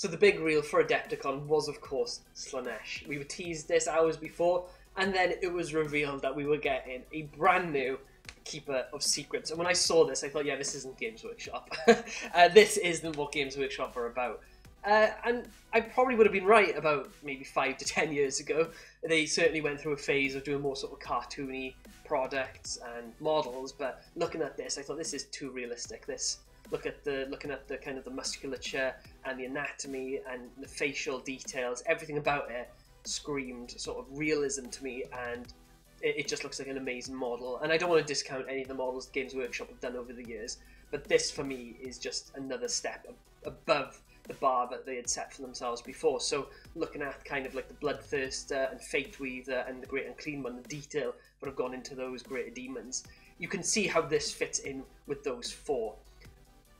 So the big reel for Adepticon was, of course, Slaanesh. We were teased this hours before, and then it was revealed that we were getting a brand new Keeper of Secrets. And when I saw this, I thought, yeah, this isn't Games Workshop. This isn't what Games Workshop are about. And I probably would have been right about maybe 5 to 10 years ago. They certainly went through a phase of doing more sort of cartoony products and models, but looking at this, I thought this is too realistic. Looking at the kind of the musculature and the anatomy and the facial details, everything about it screamed sort of realism to me, and it just looks like an amazing model. And I don't want to discount any of the models Games Workshop have done over the years, but this for me is just another step above the bar that they had set for themselves before. So looking at kind of like the Bloodthirster and Fate Weaver and the Great Unclean One, the detail that have gone into those greater demons, you can see how this fits in with those four.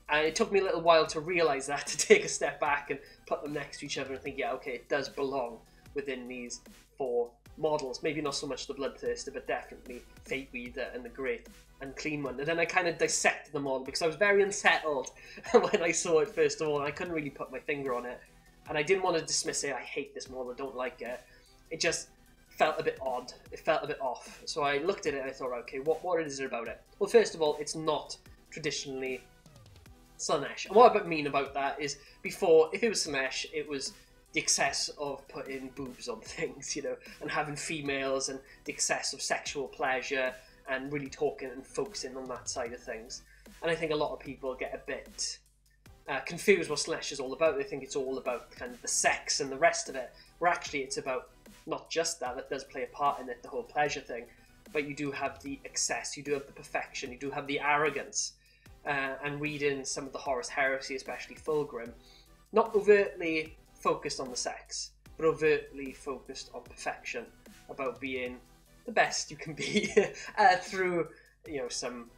And it took me a little while to realise that, to take a step back and put them next to each other and think, yeah, okay, it does belong within these four models. Maybe not so much the Bloodthirster, but definitely Fate Weaver and the Great Unclean One. And then I kind of dissected them all because I was very unsettled when I saw it first of all, and I couldn't really put my finger on it. And I didn't want to dismiss it, I hate this model, I don't like it. It just felt a bit odd, it felt a bit off. So I looked at it and I thought, okay, what is it about it? Well, first of all, it's not traditionally Slaanesh. And what I mean about that is, before, if it was Slaanesh, it was the excess of putting boobs on things, you know, and having females and the excess of sexual pleasure and really talking and focusing on that side of things. And I think a lot of people get a bit confused what Slaanesh is all about. They think it's all about kind of the sex and the rest of it, where actually it's about not just that does play a part in it, the whole pleasure thing, but you do have the excess, you do have the perfection, you do have the arrogance. And reading some of the Horus Heresy, especially Fulgrim, not overtly focused on the sex, but overtly focused on perfection, about being the best you can be through, you know, some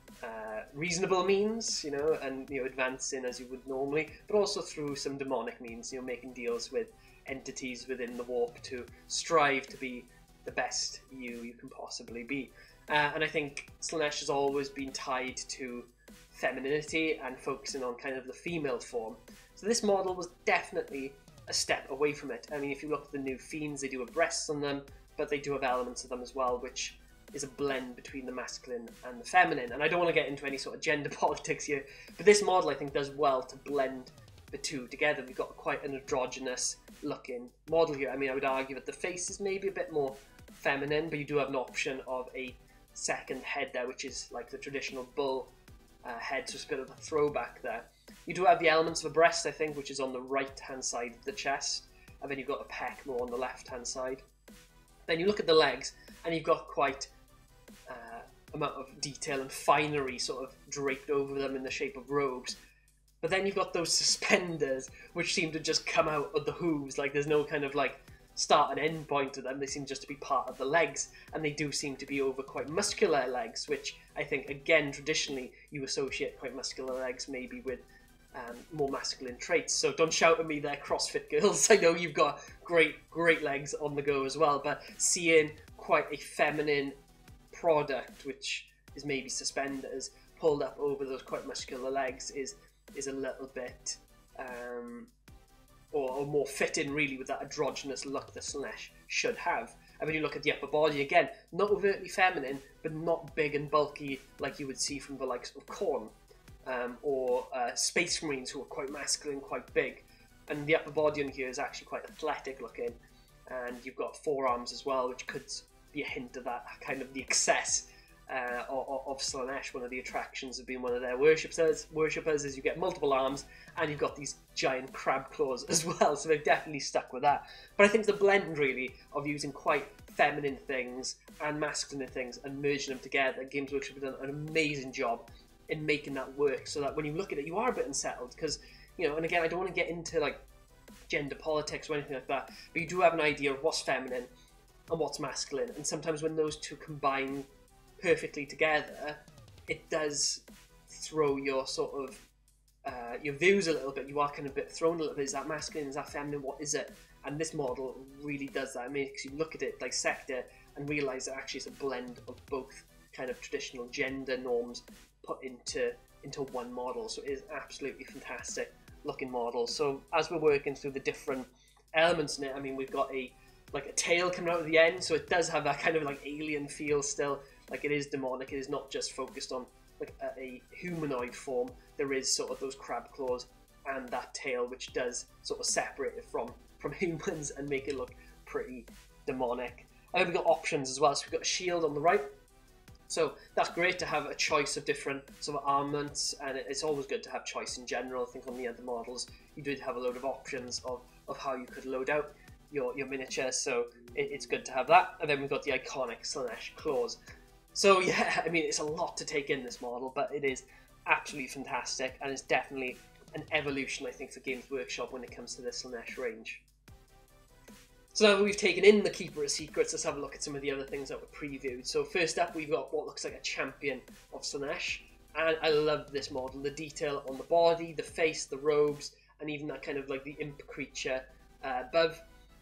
reasonable means, you know, and, you know, advancing as you would normally, but also through some demonic means, you know, making deals with entities within the warp to strive to be the best you can possibly be. And I think Slaanesh has always been tied to femininity and focusing on kind of the female form. So this model was definitely a step away from it. I mean, if you look at the new Fiends, they do have breasts on them, but they do have elements of them as well, which is a blend between the masculine and the feminine. And I don't want to get into any sort of gender politics here, but this model I think does well to blend the two together. We've got quite an androgynous looking model here. I mean, I would argue that the face is maybe a bit more feminine, but you do have an option of a second head there, which is like the traditional bull head, so it's a bit of a throwback there. You do have the elements of a breast, I think, which is on the right hand side of the chest, and then you've got a pec more on the left hand side. Then you look at the legs and you've got quite amount of detail and finery sort of draped over them in the shape of robes, but then you've got those suspenders which seem to just come out of the hooves, like there's no kind of like start and end point to them. They seem just to be part of the legs, and they do seem to be over quite muscular legs, which I think, again, traditionally you associate quite muscular legs maybe with more masculine traits. So don't shout at me there, CrossFit girls. I know you've got great legs on the go as well, but seeing quite a feminine product, which is maybe suspenders, pulled up over those quite muscular legs is a little bit or more fitting really with that androgynous look that Slaanesh should have. And when you look at the upper body, again, not overtly feminine, but not big and bulky like you would see from the likes of Khorne or Space Marines, who are quite masculine, quite big. And the upper body on here is actually quite athletic looking, and you've got forearms as well, which could be a hint of that kind of the excess of Slaanesh. One of the attractions of being one of their worshippers is you get multiple arms, and you've got these giant crab claws as well, so they've definitely stuck with that. But I think the blend really of using quite feminine things and masculine things and merging them together, Games Workshop have done an amazing job in making that work, so that when you look at it you are a bit unsettled, because, you know, and again, I don't want to get into like gender politics or anything like that, but you do have an idea of what's feminine and what's masculine, and sometimes when those two combine perfectly together, it does throw your sort of your views a little bit. You are kind of a bit thrown a little bit. Is that masculine? Is that feminine? What is it? And this model really does that. It makes you look at it, dissect it, and realise that actually it's a blend of both kind of traditional gender norms put into one model. So it is absolutely fantastic looking model. So as we're working through the different elements in it, I mean, we've got a tail coming out of the end, so it does have that kind of like alien feel still. Like, it is demonic. It is not just focused on like a humanoid form. There is sort of those crab claws and that tail, which does sort of separate it from humans and make it look pretty demonic. And then we've got options as well. So we've got a shield on the right. So that's great to have a choice of different sort of armaments, and it's always good to have choice in general. I think on the other models you did have a load of options of how you could load out your miniature, so it's good to have that. And then we've got the iconic Slaanesh claws. So yeah, I mean, it's a lot to take in this model, but it is absolutely fantastic, and it's definitely an evolution, I think, for Games Workshop when it comes to the Slaanesh range. So now that we've taken in the Keeper of Secrets, let's have a look at some of the other things that were previewed. So first up, we've got what looks like a champion of Slaanesh, and I love this model. The detail on the body, the face, the robes, and even that kind of like the imp creature above.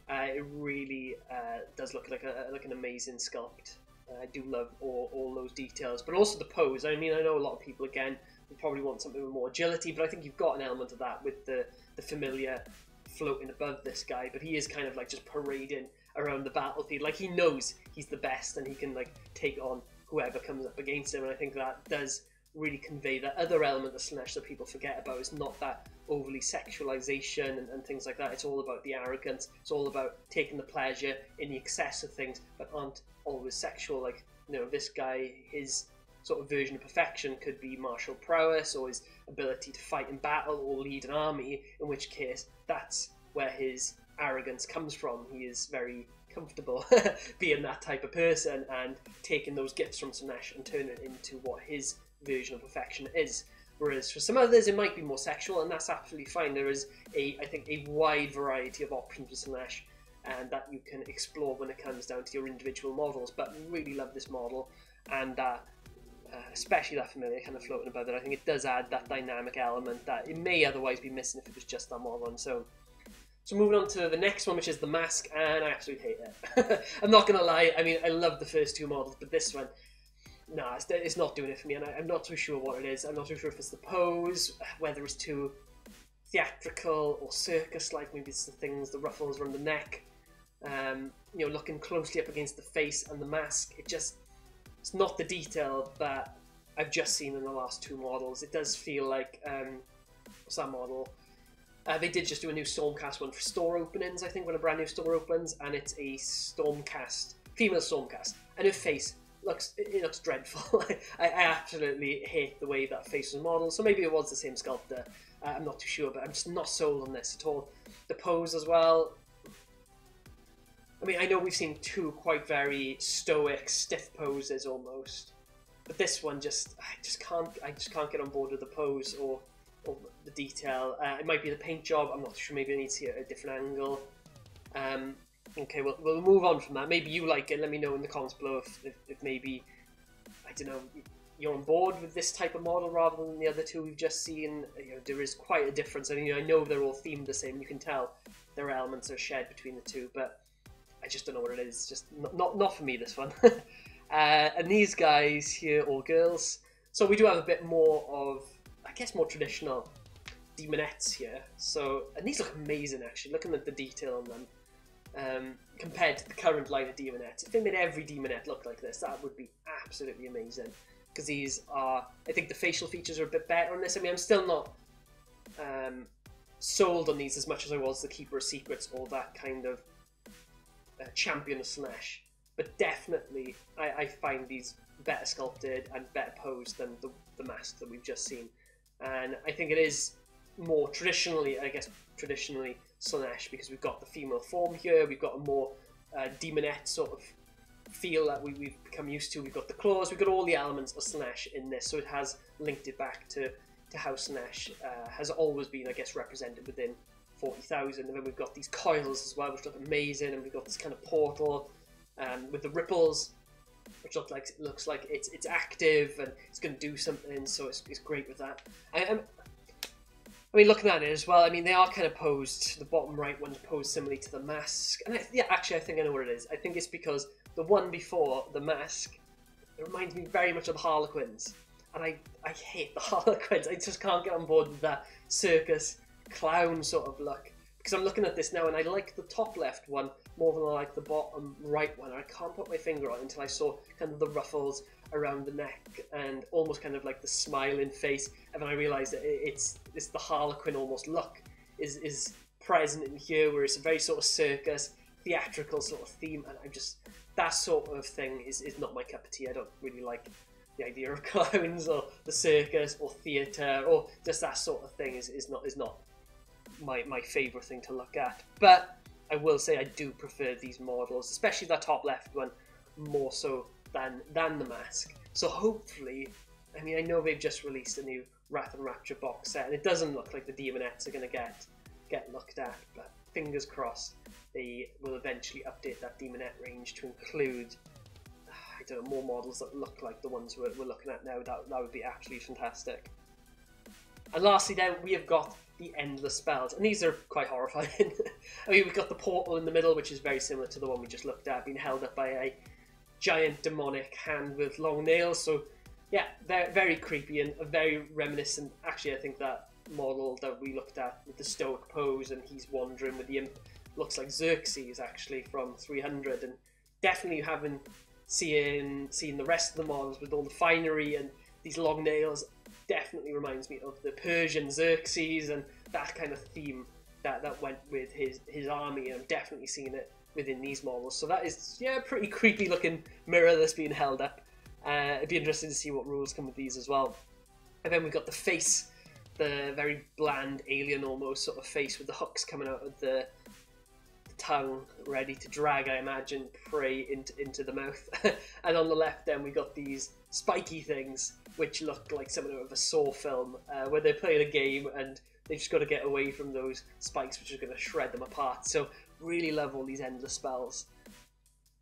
It really does look like an amazing sculpt. I do love all those details, but also the pose. I mean, I know a lot of people, again, would probably want something with more agility, but I think you've got an element of that with the familiar floating above this guy, but he is kind of like just parading around the battlefield. Like, he knows he's the best and he can like take on whoever comes up against him, and I think that does really convey that other element of Slaanesh that people forget about. It's not that overly sexualization and things like that. It's all about the arrogance. It's all about taking the pleasure in the excess of things that aren't always sexual. Like, you know, this guy, his sort of version of perfection could be martial prowess, or his ability to fight in battle or lead an army, in which case that's where his arrogance comes from. He is very comfortable being that type of person and taking those gifts from Slaanesh and turning it into what his version of perfection is. Whereas for some others it might be more sexual, and that's absolutely fine. There is I think a wide variety of options with Slaanesh and that you can explore when it comes down to your individual models. But really love this model, and especially that familiar kind of floating above it. I think it does add that dynamic element that it may otherwise be missing if it was just that model on its own. So moving on to the next one, which is the mask, and I absolutely hate it. I'm not going to lie, I mean, I love the first two models, but this one, nah, it's not doing it for me, and I'm not too sure what it is. I'm not too sure if it's the pose, whether it's too theatrical or circus-like. Maybe it's the things, the ruffles around the neck, you know, looking closely up against the face and the mask. It's not the detail that I've just seen in the last two models. It does feel like, what's that model? They did just do a new Stormcast one for store openings, I think, when a brand new store opens, and it's a Stormcast, female Stormcast, and her face looks dreadful. I absolutely hate the way that face was modeled, so maybe it was the same sculptor. I'm not too sure, but I'm just not sold on this at all. The pose as well. I mean, I know we've seen two quite very stoic, stiff poses almost, but this one I just can't get on board with the pose or the detail. It might be the paint job. I'm not sure. Maybe I need to see it at a different angle. Okay, we'll move on from that. Maybe you like it. Let me know in the comments below if maybe, I don't know, you're on board with this type of model rather than the other two we've just seen. You know, there is quite a difference. I mean, I know they're all themed the same. You can tell their elements are shared between the two, but I just don't know what it is. Just not for me, this one. And these guys here, or girls. So we do have a bit more of, I guess, more traditional demonettes here. So, and these look amazing actually, looking at the detail on them, compared to the current line of demonettes. If they made every demonette look like this, that would be absolutely amazing. Because these are, I think the facial features are a bit better on this. I mean, I'm still not sold on these as much as I was the Keeper of Secrets or that kind of champion of Slaanesh. But definitely, I find these better sculpted and better posed than the mask that we've just seen. And I think it is more traditionally Slaanesh, because we've got the female form here, we've got a more demonette sort of feel that we've become used to. We've got the claws, we've got all the elements of Slaanesh in this, so it has linked it back to how Slaanesh has always been, I guess, represented within 40,000. And then we've got these coils as well, which look amazing, and we've got this kind of portal with the ripples, which looks like it's active and it's going to do something, so it's great with that. I mean, looking at it as well, I mean, they are kind of posed, the bottom right one's posed similarly to the mask, and yeah, actually I think I know what it is. I think it's because the one before the mask, it reminds me very much of the Harlequins, and I hate the Harlequins. I just can't get on board with that circus clown sort of look. Because I'm looking at this now and I like the top left one more than I like the bottom right one. I can't put my finger on it until I saw kind of the ruffles around the neck and almost kind of like the smiling face. And then I realised that it's the Harlequin almost look is present in here, where it's a very sort of circus, theatrical sort of theme. And I'm just, that sort of thing is not my cup of tea. I don't really like the idea of clowns or the circus or theatre or just that sort of thing is not my favourite thing to look at. But I will say I do prefer these models, especially that top left one, more so than the mask. So hopefully, I mean, I know they've just released a new Wrath and Rapture box set, and it doesn't look like the Demonettes are going to get looked at, but fingers crossed they will eventually update that Demonette range to include, I don't know, more models that look like the ones we're looking at now. That would be absolutely fantastic. And lastly then, we have got the Endless Spells, and these are quite horrifying. I mean, we've got the portal in the middle, which is very similar to the one we just looked at, being held up by a giant demonic hand with long nails. So yeah, very, very creepy and very reminiscent. Actually, I think that model that we looked at with the stoic pose and he's wandering with the imp looks like Xerxes actually from 300, and definitely having seen the rest of the models with all the finery and these long nails definitely reminds me of the Persian Xerxes and that kind of theme that went with his army, and I'm definitely seeing it within these models. So that is, yeah, a pretty creepy looking mirror that's being held up. It'd be interesting to see what rules come with these as well. And then we've got the face, the very bland alien almost sort of face with the hooks coming out of the tongue, ready to drag, I imagine, prey into the mouth. And on the left then we got these spiky things which look like something out of a Saw film, where they're playing a game and they just got to get away from those spikes which are going to shred them apart. So really love all these Endless Spells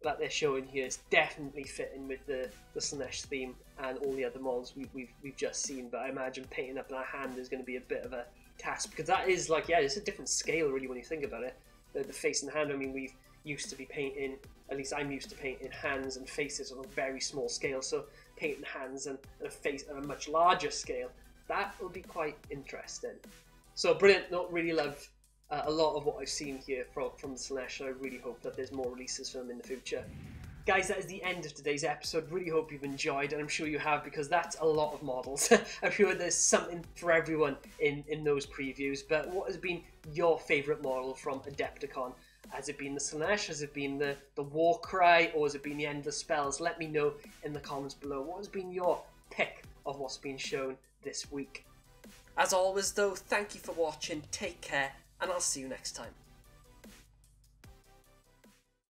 that they're showing here. It's definitely fitting with the Slaanesh theme and all the other models we've just seen, but I imagine painting up that hand is going to be a bit of a task, because that is like, yeah, it's a different scale really when you think about it. The face and hand, I mean, we've used to be painting, at least I'm used to painting hands and faces on a very small scale, so painting hands and a face on a much larger scale, that will be quite interesting. So brilliant. No, really love a lot of what I've seen here from the Slaanesh, and I really hope that there's more releases from them in the future. Guys, that is the end of today's episode. Really hope you've enjoyed, and I'm sure you have, because that's a lot of models. I'm sure there's something for everyone in those previews. But what has been your favourite model from Adepticon? Has it been the Slaanesh? Has it been the Warcry? Or has it been the Endless Spells? Let me know in the comments below. What has been your pick of what's been shown this week? As always though, thank you for watching, take care, and I'll see you next time.